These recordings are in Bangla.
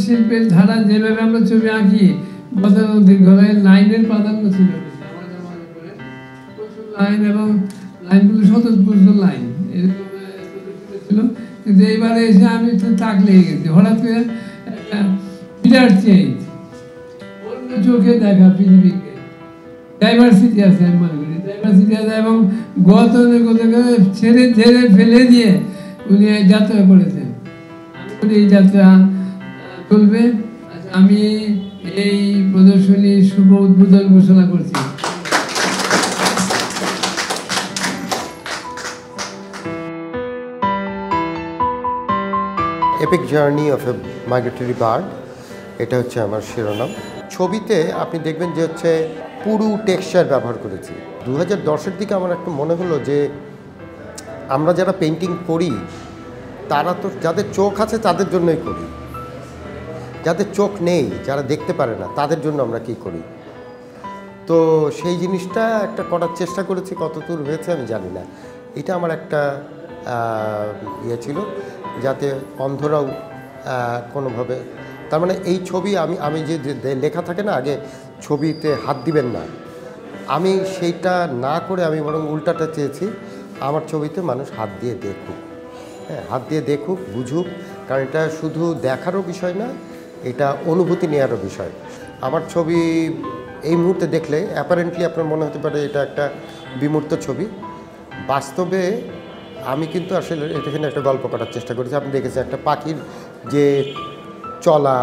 শিল্পের ধারা যেভাবে আমরা ছবি আঁকি গতানুগতিক ঘরে লাইনের প্রাধান্য ছিল প্রচুর লাইন এবং লাইনগুলো স্বতঃস্ফূর্ত লাইন ছিল। কিন্তু এইবারে এসে আমি তাক লেগে গেছি, হঠাৎ করে একটা বিরাট চেঞ্জ, অন্য চোখে দেখা পৃথিবীকে, ডাইভার্সিটি আছে, আমি মনে করি ডাইভার্সিটি আছে এবং গতানুগতিক ছেড়ে ছেড়ে ফেলে দিয়ে উনি যাত্রা করেছেন। এই যাত্রা চলবে। আমি এই প্রদর্শনী শুভ উদ্বোধন ঘোষণা করছি। Epic journey of A migratory bird, এটা হচ্ছে আমার শিরোনাম। ছবিতে আপনি দেখবেন যে হচ্ছে পুরু টেক্সচার ব্যবহার করেছি। 2010-এর দিকে আমার একটা মনে হলো যে আমরা যারা পেন্টিং করি তারা তো যাদের চোখ আছে তাদের জন্যই করি, যাদের চোখ নেই, যারা দেখতে পারে না তাদের জন্য আমরা কি করি। তো সেই জিনিসটা একটা করার চেষ্টা করেছি, কতদূর হয়েছে আমি জানি না। এটা আমার একটা ইয়ে ছিল যাতে অন্ধরাও কোনোভাবে, তার মানে এই ছবি আমি যে লেখা থাকে না আগে ছবিতে হাত দিবেন না, আমি সেইটা না করে আমি বরং উল্টাটা চেয়েছি, আমার ছবিতে মানুষ হাত দিয়ে দেখুক, হ্যাঁ হাত দিয়ে দেখুক, বুঝুক, কারণ এটা শুধু দেখারও বিষয় না, এটা অনুভূতি নেওয়ারও বিষয়। আমার ছবি এই মুহূর্তে দেখলে অ্যাপারেন্টলি আপনার মনে হতে পারে এটা একটা বিমূর্ত ছবি, বাস্তবে আমি কিন্তু আসলে এখানে একটা গল্প করার চেষ্টা করেছি। আপনি দেখেছেন একটা পাখির যে চলা,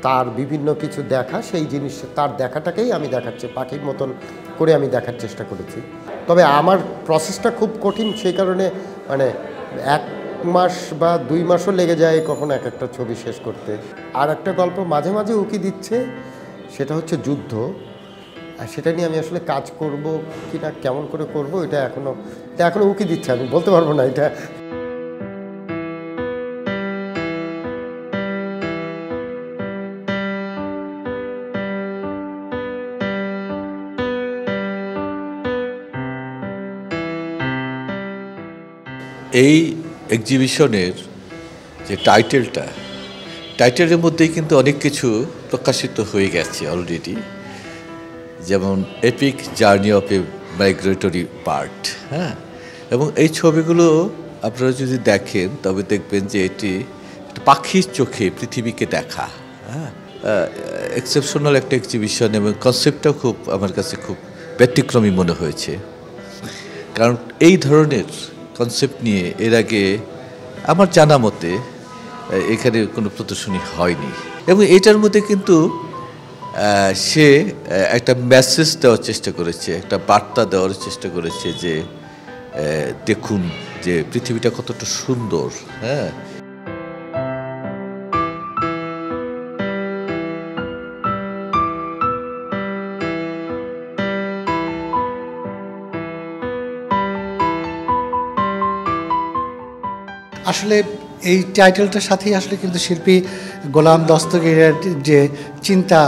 তার বিভিন্ন কিছু দেখা, সেই জিনিস তার দেখাটাকেই আমি দেখাচ্ছি, পাখির মতন করে আমি দেখার চেষ্টা করেছি। তবে আমার প্রসেসটা খুব কঠিন, সেই কারণে মানে 1 মাস বা 2 মাসও লেগে যায় কখনো এক একটা ছবি শেষ করতে। আর একটা গল্প মাঝে মাঝে উকি দিচ্ছে, সেটা হচ্ছে যুদ্ধ, আর সেটা নিয়ে আমি আসলে কাজ করব কি না, কেমন করে করব, এটা এখনও উকি দিচ্ছে, আমি বলতে পারবো না এটা। এই এক্সিবিশনের যে টাইটেলের মধ্যেই কিন্তু অনেক কিছু প্রকাশিত হয়ে গেছে অলরেডি, যেমন epic journey of A migratory bird, হ্যাঁ, এবং এই ছবিগুলো আপনারা যদি দেখেন তবে দেখবেন যে এটি একটা পাখির চোখে পৃথিবীকে দেখা, হ্যাঁ, এক্সেপশনাল একটা এক্সিবিশন এবং কনসেপ্টটাও খুব আমার কাছে খুব ব্যতিক্রমী মনে হয়েছে, কারণ এই ধরনের কনসেপ্ট নিয়ে এর আগে আমার জানা মতে এখানে কোনো প্রদর্শনী হয়নি। এবং এটার মধ্যে কিন্তু সে একটা মেসেজ দেওয়ার চেষ্টা করেছে, একটা বার্তা দেওয়ার চেষ্টা করেছে যে দেখুন যে পৃথিবীটা কতটা সুন্দর, হ্যাঁ। আসলে এই টাইটেলটার সাথেই আসলে কিন্তু শিল্পী গোলাম দস্তগীরের যে চিন্তা,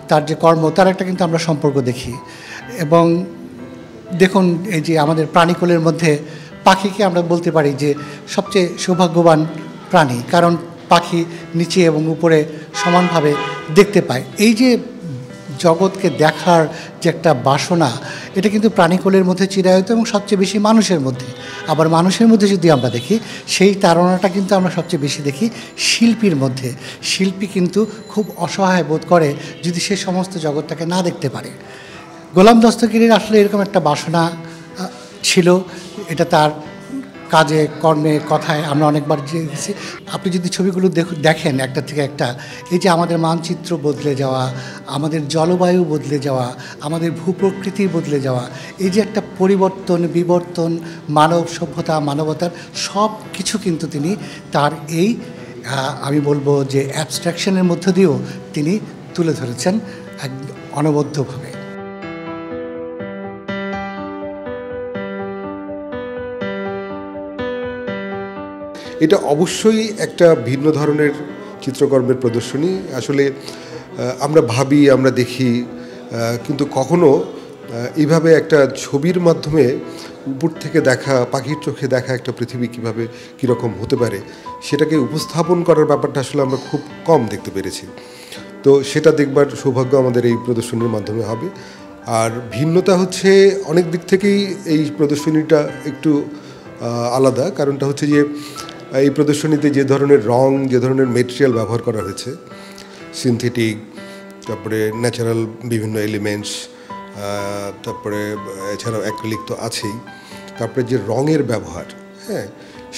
তার যে কর্ম, তার একটা কিন্তু আমরা সম্পর্ক দেখি। এবং দেখুন এই যে আমাদের প্রাণীকুলের মধ্যে পাখিকে আমরা বলতে পারি যে সবচেয়ে সৌভাগ্যবান প্রাণী, কারণ পাখি নিচে এবং উপরে সমানভাবে দেখতে পায়। এই যে জগৎকে দেখার যে একটা বাসনা, এটা কিন্তু প্রাণীকুলের মধ্যে চিরায়ত এবং সবচেয়ে বেশি মানুষের মধ্যে। আবার মানুষের মধ্যে যদি আমরা দেখি, সেই তাড়নাটা কিন্তু আমরা সবচেয়ে বেশি দেখি শিল্পীর মধ্যে। শিল্পী কিন্তু খুব অসহায় বোধ করে যদি সে সমস্ত জগৎটাকে না দেখতে পারে। গোলাম দস্তগীরের আসলে এরকম একটা বাসনা ছিল, এটা তার কাজে, কর্মে, কথায় আমরা অনেকবার দেখেছি। আপনি যদি ছবিগুলো দেখেন একটা থেকে একটা, এই যে আমাদের মানচিত্র বদলে যাওয়া, আমাদের জলবায়ু বদলে যাওয়া, আমাদের ভূপ্রকৃতি বদলে যাওয়া, এই যে একটা পরিবর্তন, বিবর্তন, মানব সভ্যতা, মানবতার সব কিছু কিন্তু তিনি তার এই আমি বলবো যে অ্যাবস্ট্রাকশনের মধ্য দিয়েও তিনি তুলে ধরেছেন এক অনবদ্যভাবে। এটা অবশ্যই একটা ভিন্ন ধরনের চিত্রকর্মের প্রদর্শনী। আসলে আমরা ভাবি, আমরা দেখি, কিন্তু কখনো এইভাবে একটা ছবির মাধ্যমে উপর থেকে দেখা, পাখির চোখে দেখা একটা পৃথিবী কীভাবে কীরকম হতে পারে সেটাকে উপস্থাপন করার ব্যাপারটা আসলে আমরা খুব কম দেখতে পেরেছি। তো সেটা দেখবার সৌভাগ্য আমাদের এই প্রদর্শনীর মাধ্যমে হবে। আর ভিন্নতা হচ্ছে অনেক দিক থেকেই এই প্রদর্শনীটা একটু আলাদা। কারণটা হচ্ছে যে এই প্রদর্শনীতে যে ধরনের রং, যে ধরনের মেটেরিয়াল ব্যবহার করা হয়েছে, সিনথেটিক, তারপরে ন্যাচারাল বিভিন্ন এলিমেন্টস, তারপরে এছাড়াও অ্যাক্রিলিক তো আছেই, তারপরে যে রঙের ব্যবহার, হ্যাঁ,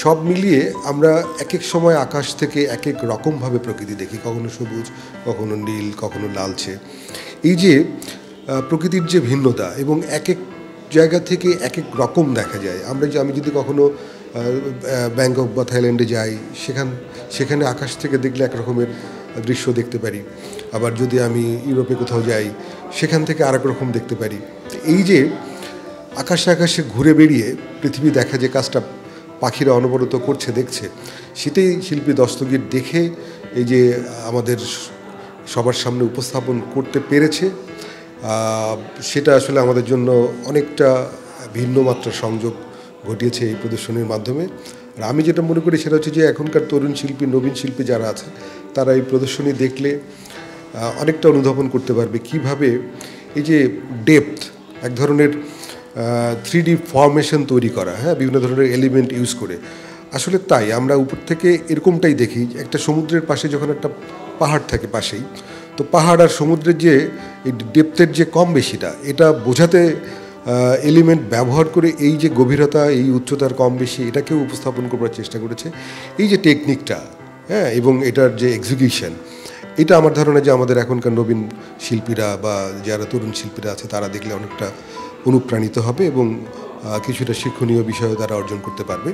সব মিলিয়ে আমরা এক এক সময় আকাশ থেকে এক এক রকমভাবে প্রকৃতি দেখি, কখনো সবুজ, কখনো নীল, কখনো লালচে। এই যে প্রকৃতির যে ভিন্নতা এবং এক এক জায়গা থেকে এক এক রকম দেখা যায়। আমি যদি কখনো ব্যাংকক বা থাইল্যান্ডে যাই, সেখানে আকাশ থেকে দেখলে এক রকমের দৃশ্য দেখতে পারি। আবার যদি আমি ইউরোপে কোথাও যাই, সেখান থেকে আরেক রকম দেখতে পারি। এই যে আকাশে আকাশে ঘুরে বেরিয়ে পৃথিবী দেখা, যে কাজটা পাখিরা অনবরত করছে, দেখছে, সেটাই শিল্পী দস্তগীর দেখে এই যে আমাদের সবার সামনে উপস্থাপন করতে পেরেছে, সেটা আসলে আমাদের জন্য অনেকটা ভিন্ন মাত্রার সংযোগ ঘটিয়েছে এই প্রদর্শনীর মাধ্যমে। আর আমি যেটা মনে করি সেটা হচ্ছে যে এখনকার তরুণ শিল্পী, নবীন শিল্পী যারা আছে, তারা এই প্রদর্শনী দেখলে অনেকটা অনুধাবন করতে পারবে কিভাবে এই যে ডেপথ, এক ধরনের 3D ফরমেশন তৈরি করা, হ্যাঁ, বিভিন্ন ধরনের এলিমেন্ট ইউজ করে। আসলে তাই আমরা উপর থেকে এরকমটাই দেখি। একটা সমুদ্রের পাশে যখন একটা পাহাড় থাকে পাশেই, তো পাহাড় আর সমুদ্রের যে এই ডেপথের যে কম বেশিটা, এটা বোঝাতে এলিমেন্ট ব্যবহার করে এই যে গভীরতা, এই উচ্চতার কম বেশি, এটাকেও উপস্থাপন করবার চেষ্টা করেছে। এই যে টেকনিকটা, হ্যাঁ, এবং এটার যে এক্সিকিউশন, এটা আমার ধারণা যে আমাদের এখনকার নবীন শিল্পীরা বা যারা তরুণ শিল্পীরা আছে, তারা দেখলে অনেকটা অনুপ্রাণিত হবে এবং কিছুটা শিক্ষণীয় বিষয়ও তারা অর্জন করতে পারবে।